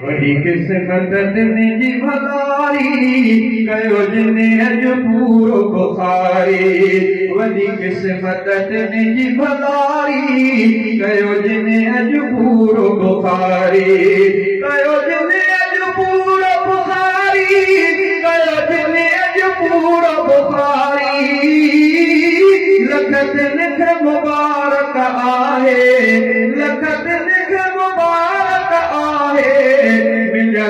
वही किस्मत जी भलारी कयो जिने अज पूरो बुखारी वही किस्मत जी भलारी कयो जिने अज पूरो बुखारी कयो जिने अज पूरो बुखारी कयो जिने अज पूरो बुखारी लखत निख मुबारक आहे लखत निख मुबारक आहे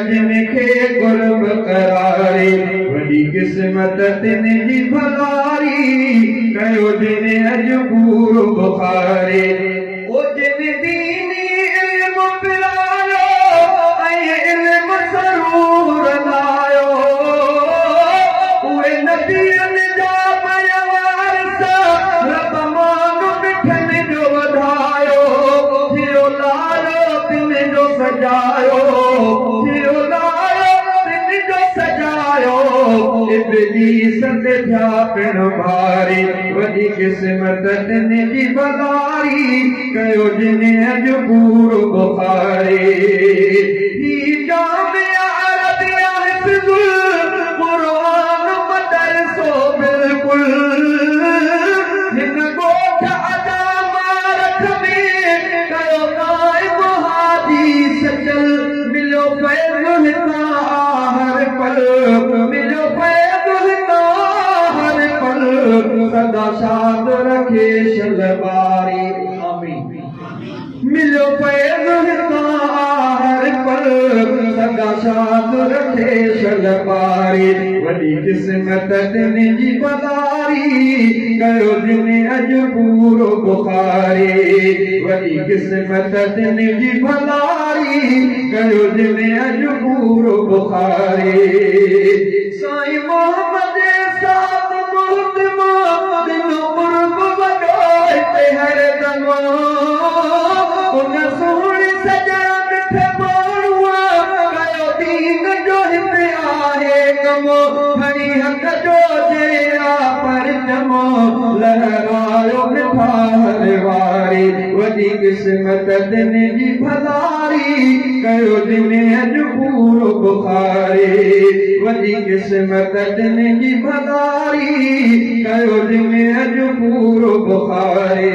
जिनखे गुरब करारे वही किस्मत जी भलारी कयो जिने अज पूरो बुखारे ओ जिन दीनी इल्म पिरायो ऐं इल्म ज़रूर लायो उहे नबियनि जा वारिस रब मान मिठनि जो वधायो थियो लायो तिन जो सजायो इब्लीस ते थिया पिण भारी वॾी किस्मत जी भलारी कयो जिने अज पूरो बुखारी ही जामिया अरबिया हिफ्ज़ुल क़ुरआन मदरसो बिल्कुल हिन ॻोठ अदा मारठ में कयो क़ाइम हदीस चल मिलियो फैज़ हितां हर पल मिलियो सदा शाद रखे शलबारी आमीन मिलो फैज़ हितां हर पल सदा शाद रखे शलबारी वॾी किस्मत जी भलारी कयो जिने अज पूरो बुखारी वॾी किस्मत जी भलारी कयो जिने अज पूरो बुखारी साईं मोहम्मद उन सोहणे सॼा मिठे माण्हूअ कयो दीन जो हिते आहे कमो खणी हथ जो जहिड़ा परचमो लहरायो मिठा हर वारी वॾी किस्मत जी भलारी कयो जिने अज पूरो बुखारी वॾी किस्मत जी भलारी कयो जिने अज पूरो बुखारी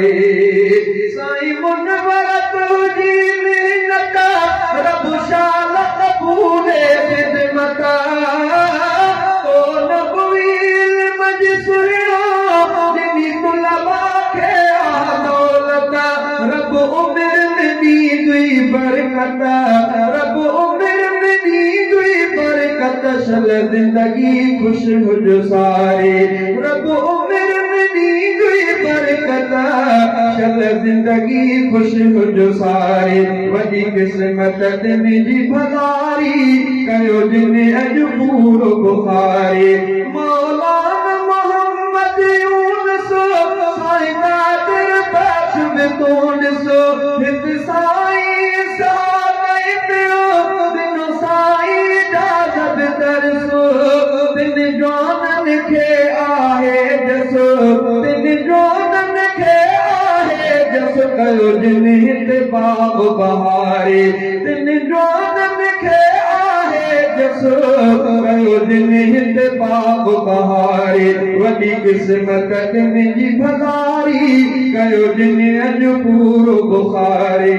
साईं मुनवर तुंहिंजी मिन्नत रब शाल क़बूले ख़िदमत तो नबवी इल्म जी सुहिणो ॾिनी तुलबा खे दौलत रब उमिर में ॾींदुई बरकत रब उमिर में ॾींदुई बरकत शल ज़िंदगी ख़ुशि हुज सारे रब उमिर में ॾींदुई बरकत शल ज़िंदगी ख़ुशि हुज सारे वॾी किस्मत जी भलारी कयो जिने अज पूरो बुखारी मौलाना मोहम्मद यूनुस साईं कादिर बख्श में तो ॾिसो हित साईं साईं पियो बिनो साईं इजाज़त तरसो बिन जोननि खे आहे जसो बिन जोननि खे कयो जिने हिते बाब बहारे तिन जोननि खे आहे जसो कयो जिने हिते बाब बहारे वॾी किस्मत जी भलारी कयो जिने अज पूरो बुखारे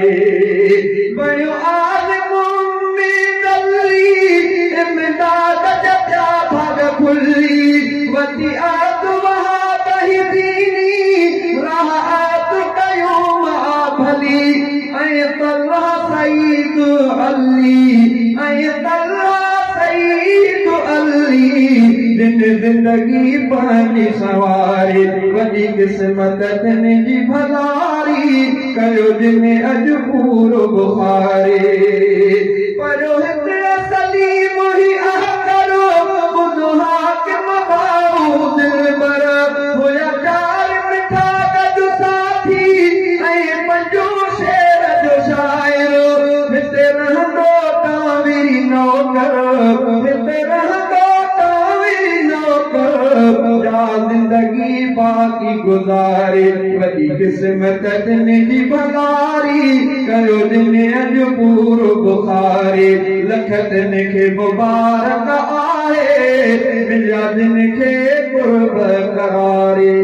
बयो आलिम उम्मीद अली इमदाद जा थिया भाग खुली वती आत वहाब ही दीनी राह भली ऐं तल्ला सईद अली ऐं तल्ला सईद अली दिन ज़िंदगी पंहिंजी सवारी वॾी किस्मत जी भलारी कयो जिने अज पूरो बुखारी पढ़ो हिते सलीम ही करो ॿुधो हाकिम भाऊ दिलबर हुया चार मिठा गॾु साथी ऐं पंजो शेर जो शाइरो हिते रहंदो तावीरी नौकर हिते रहंदो तावीरी नौकर जा ज़िंदगी बाक़ी की गुज़ारे वॾी क़िस्मत दिन जी भलारी कयो दिन अॼु पूरो बुखारे लख दिन खे मुबारक आहे मिलिया दिन खे कुर्ब करारे